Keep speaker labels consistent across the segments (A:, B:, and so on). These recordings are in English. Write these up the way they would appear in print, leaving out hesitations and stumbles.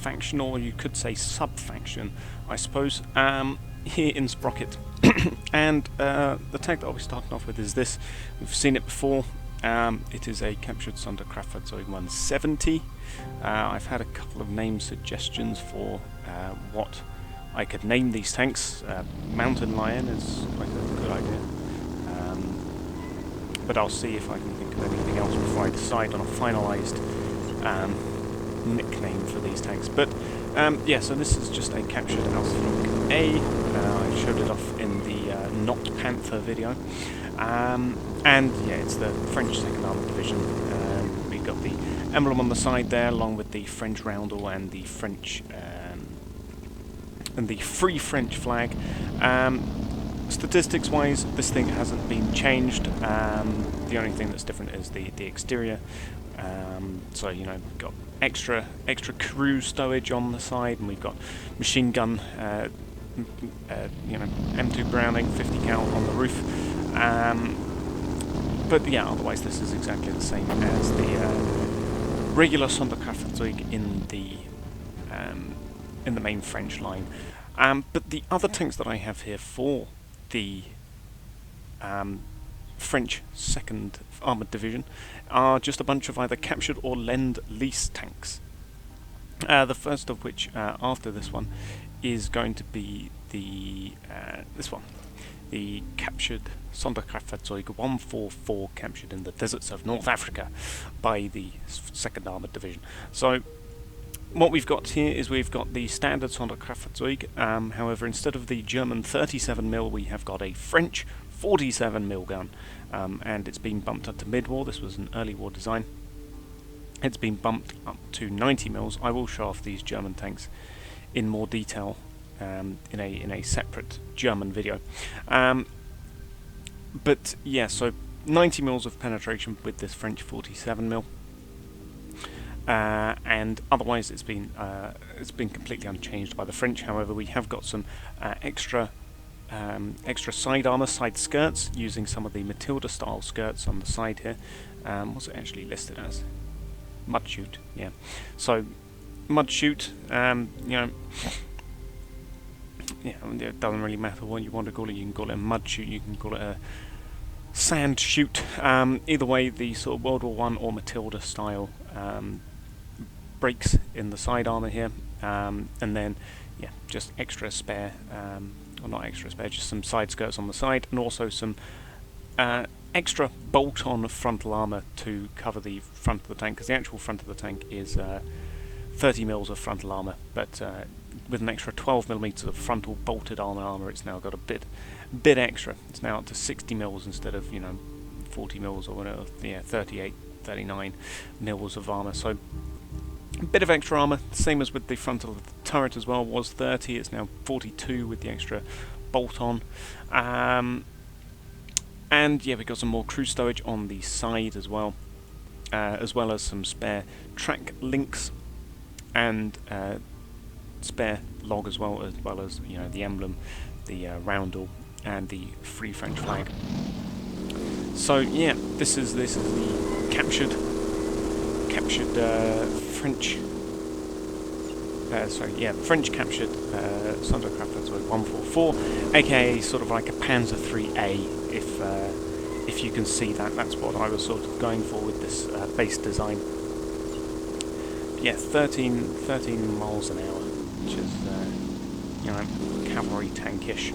A: faction, or you could say sub-faction, I suppose, here in Sprocket. And the tank that I'll be starting off with is this. We've seen it before. It is a captured Sonderkraftfahrzeug 170. I've had a couple of name suggestions for what I could name these tanks. Mountain Lion is quite a good idea. But I'll see if I can think of anything else before I decide on a finalised nickname for these tanks. But yeah, so this is just a captured Ausflug A. I showed it off in the Not Panther video. And yeah, it's the French 2nd Armoured Division. We've got the emblem on the side there, along with the French roundel and the French and the Free French flag. Statistics-wise, this thing hasn't been changed. The only thing that's different is the exterior. So you know, we've got extra crew stowage on the side, and we've got machine gun, you know, M2 Browning 50 cal on the roof. But yeah, otherwise this is exactly the same as the regular Sonderkraftfahrzeug in the main French line. But the other tanks that I have here for the French 2nd Armoured Division are just a bunch of either captured or Lend-lease tanks. The first of which, after this one, is going to be the this one, the captured Sonderkraftfahrzeug 144, captured in the deserts of North Africa by the 2nd Armoured Division. So what we've got here is we've got the standard Sonderkraftfahrzeug. However, instead of the German 37mm, we have got a French 47mm gun, and it's been bumped up to mid-war. This was an early war design. It's been bumped up to 90mm. I will show off these German tanks in more detail in a separate German video. But yeah, so 90mm of penetration with this French 47mm. And otherwise it's been completely unchanged by the French. However, we have got some extra side armour, side skirts, using some of the Matilda style skirts on the side here. What's it actually listed as? Mud chute, yeah. So mud chute, you know, yeah, it doesn't really matter what you want to call it. You can call it a mud chute, you can call it a sand chute. Either way, the sort of World War I or Matilda style brakes in the side armour here, and then yeah, just extra spare, or not extra spare, just some side skirts on the side, and also some extra bolt-on frontal armour to cover the front of the tank, because the actual front of the tank is 30mm of frontal armour, but with an extra 12mm of frontal bolted armour, it's now got a bit extra. It's now up to 60mm instead of, you know, 40mm or whatever, yeah, 38, 39mm of armour. So a bit of extra armour, same as with the front of the turret as well. Was 30, it's now 42 with the extra bolt-on. And yeah, we got some more crew stowage on the side as well as some spare track links and spare log as well as you know, the emblem, the roundel, and the Free French flag. So yeah, this is the captured French. French captured Sonderkraftfahrzeug 144, aka sort of like a Panzer III-A, if you can see that. That's what I was sort of going for with this base design. Yeah, 13 miles an hour, which is you know, cavalry tankish.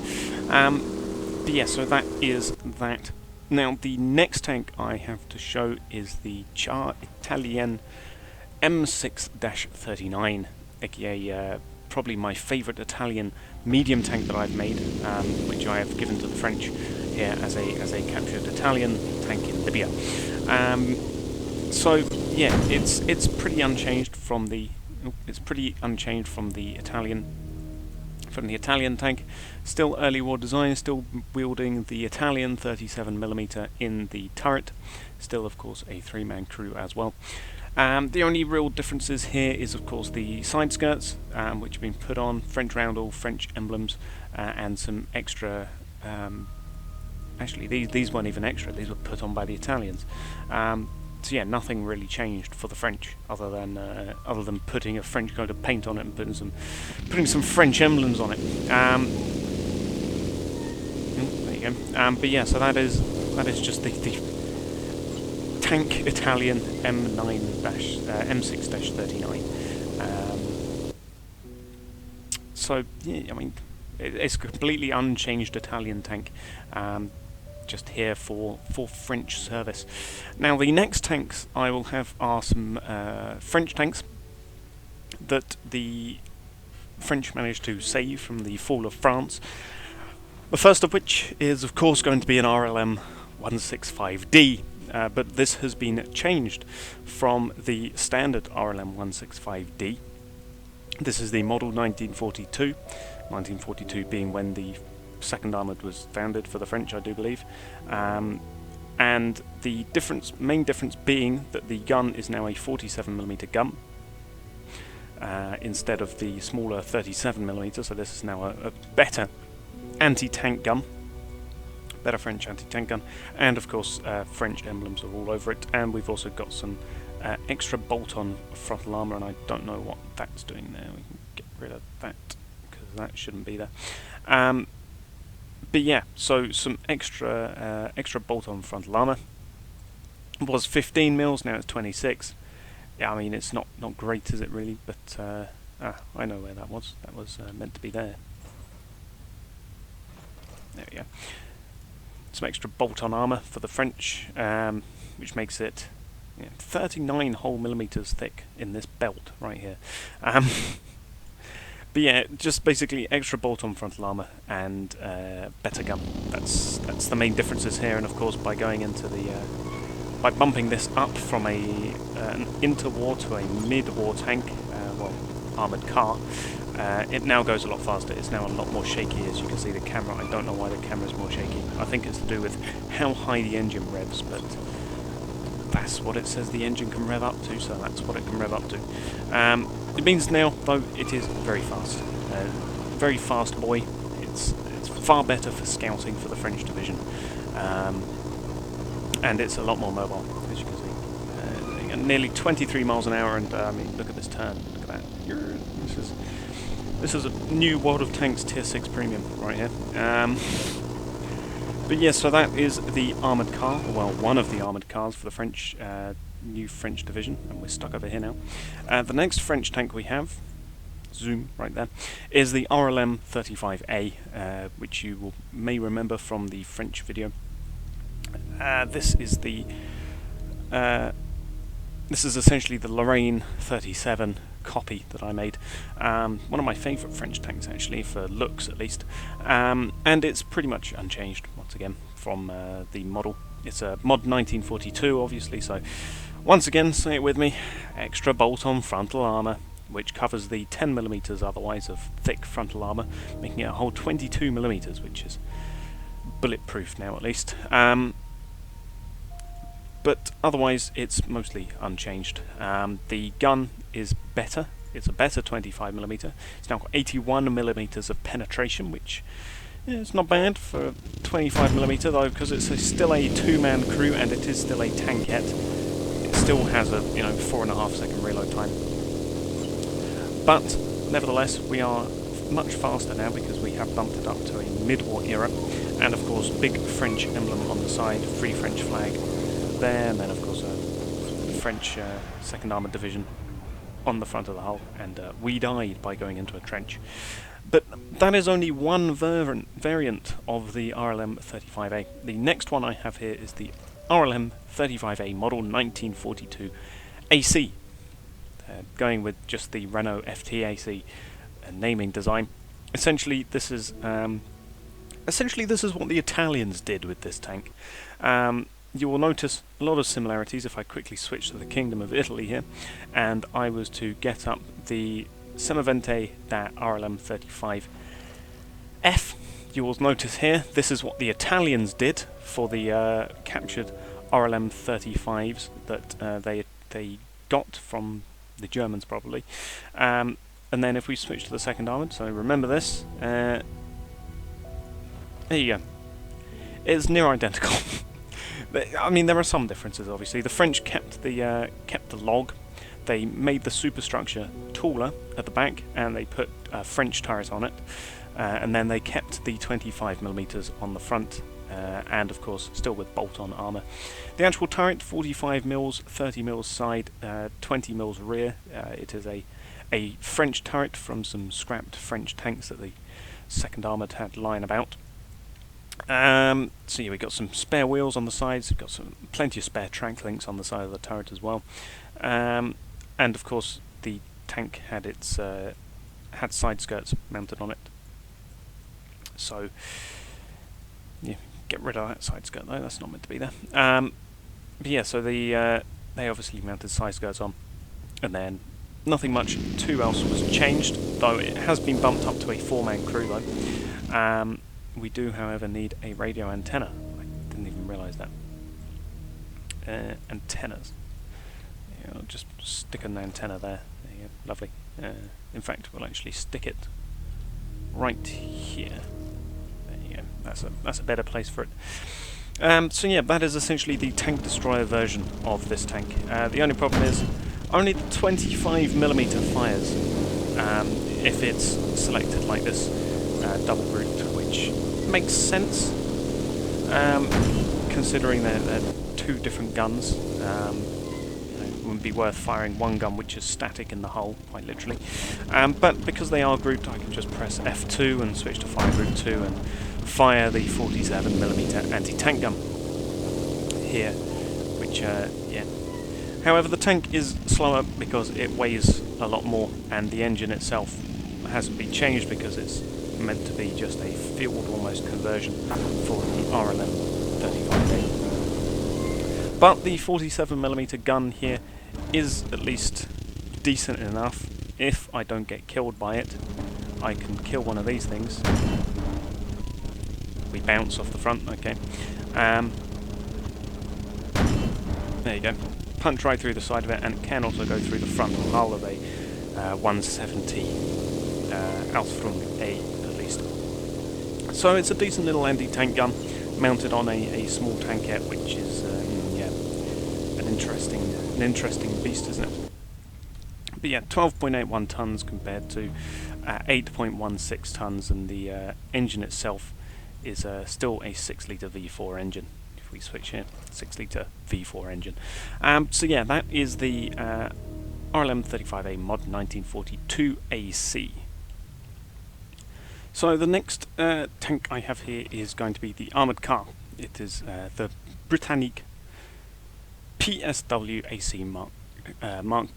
A: But yeah, so that is that. Now the next tank I have to show is the Char Italien M6-39, aka probably my favourite Italian medium tank that I've made, which I have given to the French here as a captured Italian tank in Libya. So yeah, it's pretty unchanged from the Italian tank. Still early war design, still wielding the Italian 37mm in the turret. Still, of course, a 3-man crew as well. The only real differences here is, of course, the side skirts, which have been put on, French roundel, French emblems, and some extra. Actually, these weren't even extra; these were put on by the Italians. So yeah, nothing really changed for the French, other than putting a French coat of paint on it and putting some French emblems on it. There you go. But yeah, so that is just the tank Italian M6-39. So yeah, I mean, it's a completely unchanged Italian tank. Just here for French service. Now the next tanks I will have are some French tanks that the French managed to save from the fall of France. The first of which is of course going to be an RLM 165D, but this has been changed from the standard RLM 165D. This is the model 1942 being when the Second Armoured was founded for the French, I do believe, and the main difference being that the gun is now a 47mm gun instead of the smaller 37mm. So this is now a better anti-tank gun, better French anti-tank gun, and of course French emblems are all over it. And we've also got some extra bolt-on frontal armour, and I don't know what that's doing there. We can get rid of that because that shouldn't be there. But yeah, so some extra bolt-on frontal armour. It was 15 mils, now it's 26. Yeah, I mean it's not great, is it really? But I know where that was. That was meant to be there. There we go. Some extra bolt-on armour for the French, which makes it 39 whole millimeters thick in this belt right here. But yeah, just basically extra bolt-on frontal armour and better gun. That's the main differences here. And of course, by going into the by bumping this up from an interwar to a mid-war tank, well, armoured car, it now goes a lot faster. It's now a lot more shaky, as you can see the camera. I don't know why the camera's more shaky. I think it's to do with how high the engine revs, but that's what it says the engine can rev up to, so that's what it can rev up to. It means now, though, it is very fast. Very fast boy. It's far better for scouting for the French division. And it's a lot more mobile, as you can see. Nearly 23 miles an hour, and I mean, look at this turn. Look at that. This is a new World of Tanks Tier 6 Premium right here. But yes, so that is the armoured car, well, one of the armoured cars for the French, new French division, and we're stuck over here now. The next French tank we have, zoom right there, is the RLM 35A, which you may remember from the French video. This is essentially the Lorraine 37 copy that I made. One of my favourite French tanks, actually, for looks at least. And it's pretty much unchanged, once again, from the model. It's a mod 1942, obviously, so once again, say it with me, extra bolt-on frontal armour, which covers the 10mm otherwise of thick frontal armour, making it a whole 22mm, which is bulletproof now at least. But otherwise it's mostly unchanged. The gun is better. It's a better 25mm. It's now got 81mm of penetration, which is not bad for 25mm, though, because it's still a two-man crew and it is still a tankette. It still has a 4.5 second reload time. But nevertheless, we are much faster now because we have bumped it up to a mid-war era, and of course big French emblem on the side, Free French flag there, and then of course a French Second Armoured Division on the front of the hull, and we died by going into a trench. But that is only one variant of the RLM 35A. The next one I have here is the RLM 35A model 1942 AC, going with just the Renault FTAC naming design. Essentially, this is what the Italians did with this tank. You will notice a lot of similarities if I quickly switch to the Kingdom of Italy here, and I was to get up the Semavente da RLM 35F. You will notice here, this is what the Italians did for the captured RLM 35s that they got from the Germans probably. And then if we switch to the Second Armoured, so remember this, there you go. It's near identical. I mean, there are some differences. Obviously, the French kept the log. They made the superstructure taller at the back, and they put a French turret on it. And then they kept the 25mm on the front, and of course still with bolt-on armour. The actual turret, 45mm, 30mm side, 20mm rear. It is a French turret from some scrapped French tanks that the 2nd Armoured had lying about. So yeah, we've got some spare wheels on the sides, we've got plenty of spare track links on the side of the turret as well. And of course the tank had its had side skirts mounted on it. So yeah, get rid of that side skirt though, that's not meant to be there. But yeah, so they obviously mounted side skirts on, and then nothing much too else was changed, though it has been bumped up to a 4-man crew though. We do, however, need a radio antenna. I didn't even realise that. Antennas. Yeah, I'll just stick an antenna there. There you go. Lovely. In fact, we'll actually stick it right here. There you go. That's a better place for it. So yeah, that is essentially the tank destroyer version of this tank. The only problem is only 25mm fires if it's selected like this, double grouped, which makes sense considering they're 2 different guns. It wouldn't be worth firing one gun which is static in the hull, quite literally. But because they are grouped, I can just press F2 and switch to fire group 2 and fire the 47mm anti-tank gun here, which yeah. However, the tank is slower because it weighs a lot more, and the engine itself hasn't been changed because it's meant to be just a field almost conversion for the RLM 35A. But the 47mm gun here is at least decent enough. If I don't get killed by it, I can kill one of these things. We bounce off the front, okay. There you go. Punch right through the side of it, and it can also go through the frontal hull of a 170 Ausführung A at least. So it's a decent little anti-tank gun mounted on a small tankette, which is yeah, an interesting beast, isn't it? But yeah, 12.81 tons compared to 8.16 tons, and the engine itself is still a 6-litre V4 engine. If we switch here, 6-litre V4 engine. So yeah, that is the RLM 35A Mod 1942 AC. So the next tank I have here is going to be the armoured car. It is the Britannic PSW AC Mark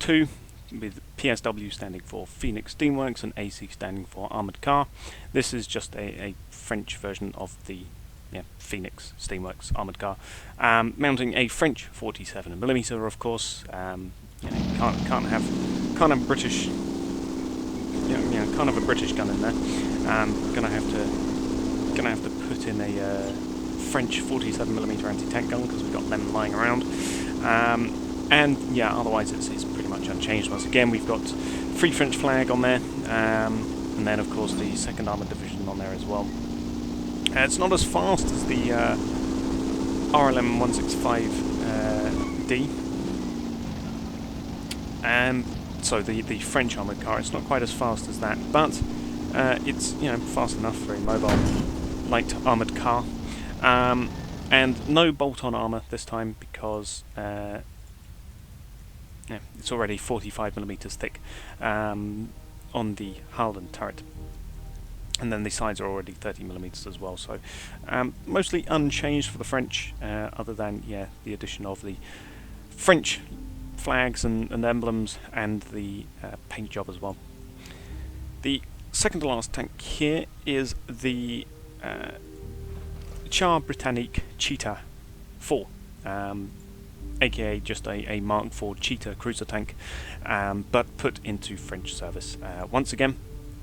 A: II, with PSW standing for Phoenix Steamworks and AC standing for Armoured Car. This is just a French version of the Phoenix Steamworks Armoured Car, mounting a French 47mm, of course. You know, can't have British, can't have a British gun in there. Gonna have to put in a French 47mm anti-tank gun because we've got them lying around. And yeah, otherwise it's pretty much unchanged. Once again, we've got Free French flag on there, and then of course the 2nd Armoured Division on there as well. It's not as fast as the RLM 165D, so the French armoured car. It's not quite as fast as that, but it's fast enough for a mobile light armoured car. And no bolt-on armour this time because it's already 45mm thick on the hull and turret. And then the sides are already 30mm as well, so mostly unchanged for the French, other than the addition of the French flags and emblems and the paint job as well. The second to last tank here is the Char Britannic Cheetah 4, aka just a Mark IV Cheetah cruiser tank, but put into French service. Once again,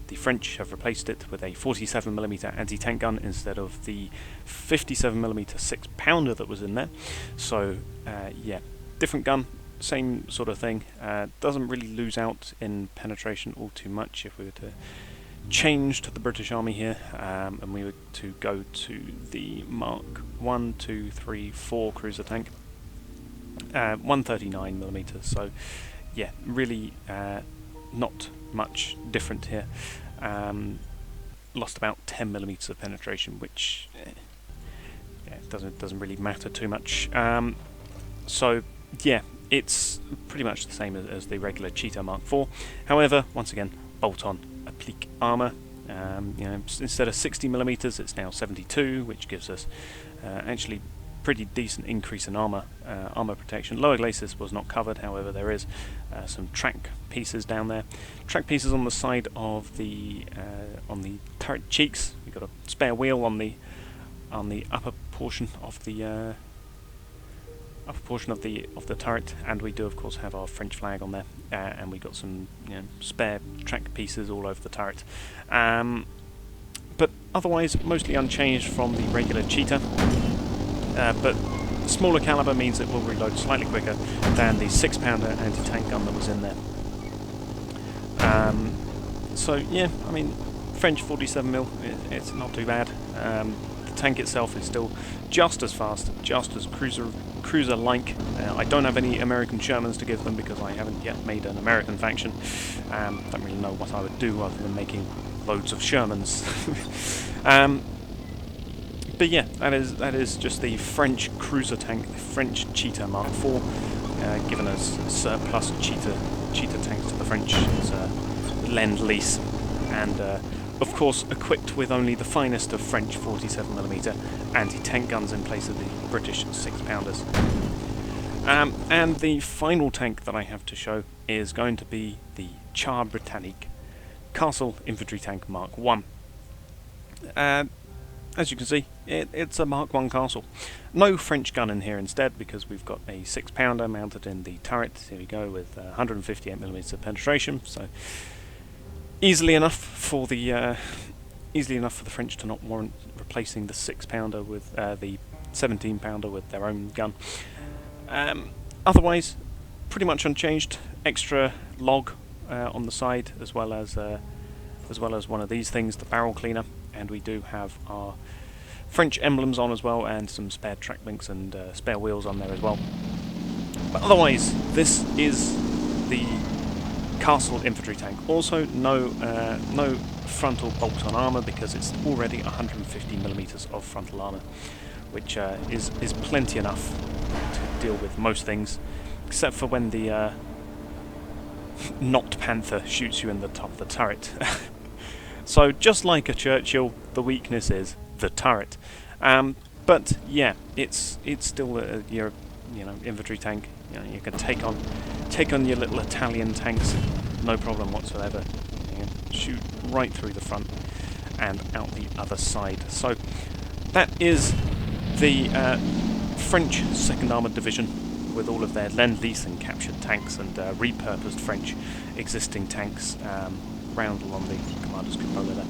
A: the French have replaced it with a 47mm anti-tank gun instead of the 57mm 6-pounder that was in there. So yeah, different gun, same sort of thing. Doesn't really lose out in penetration all too much if we were to changed the British Army here, and we were to go to the Mark 1, 2, 3, 4 cruiser tank, 139mm. So yeah, really not much different here. Lost about 10mm of penetration, which yeah, doesn't really matter too much. So yeah, it's pretty much the same as the regular Cheetah Mark IV. However, once again, bolt-on applique armour. You know, instead of 60mm, it's now 72, which gives us actually pretty decent increase in armour protection. Lower glacis was not covered, however there is some track pieces down there. Track pieces on the side of the turret cheeks. We've got a spare wheel on the upper portion of the turret, and we do of course have our French flag on there, and we got some spare track pieces all over the turret. But otherwise mostly unchanged from the regular Cheetah. But smaller caliber means it will reload slightly quicker than the 6-pounder anti-tank gun that was in there. So yeah, I mean, French 47mm, it's not too bad. The tank itself is still just as fast, just as cruiser-like. I don't have any American Shermans to give them because I haven't yet made an American faction. Don't really know what I would do other than making loads of Shermans. But yeah, that is just the French cruiser tank, the French Cheetah Mark IV, giving us surplus Cheetah tanks to the French. It's Lend-lease, and of course equipped with only the finest of French 47mm anti-tank guns in place of the British 6-pounders. And the final tank that I have to show is going to be the Britannic Castle Infantry Tank Mark I. As you can see, it's a Mark I castle. No French gun in here instead, because we've got a 6-pounder mounted in the turret. Here we go, with 158mm of penetration. So easily enough for the French to not warrant replacing the 6-pounder with the 17-pounder with their own gun. Otherwise, pretty much unchanged. Extra log on the side, as well as one of these things, the barrel cleaner. And we do have our French emblems on as well, and some spare track links and spare wheels on there as well. But otherwise, this is the Castle Infantry tank. Also, no frontal bolt-on armour, because it's already 150mm of frontal armour, which is plenty enough to deal with most things, except for when the Not Panther shoots you in the top of the turret. So just like a Churchill, the weakness is the turret. But yeah, it's still your infantry tank. You can take on your little Italian tanks, no problem whatsoever. You can shoot right through the front and out the other side. So that is the French 2nd Armoured Division, with all of their Lend-lease and captured tanks and repurposed French existing tanks round along the commander's cupola there.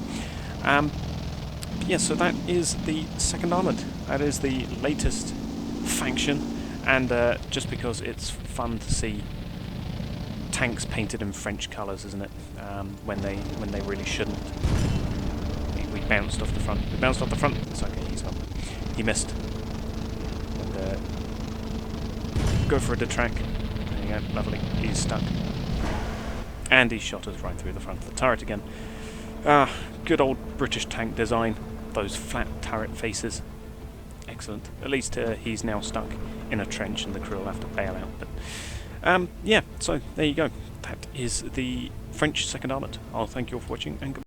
A: Yeah, so that is the 2nd Armoured. That is the latest faction, and just because it's fun to see tanks painted in French colours, isn't it? When they really shouldn't. We bounced off the front. We bounced off the front. It's okay. He's not. He missed. And go for a detrack. There you go. Lovely. He's stuck. And he shot us right through the front of the turret again. Good old British tank design. Those flat turret faces. Excellent. At least he's now stuck in a trench and the crew will have to bail out. But yeah, so there you go. That is the French 2nd Armoured. I'll thank you all for watching, and goodbye.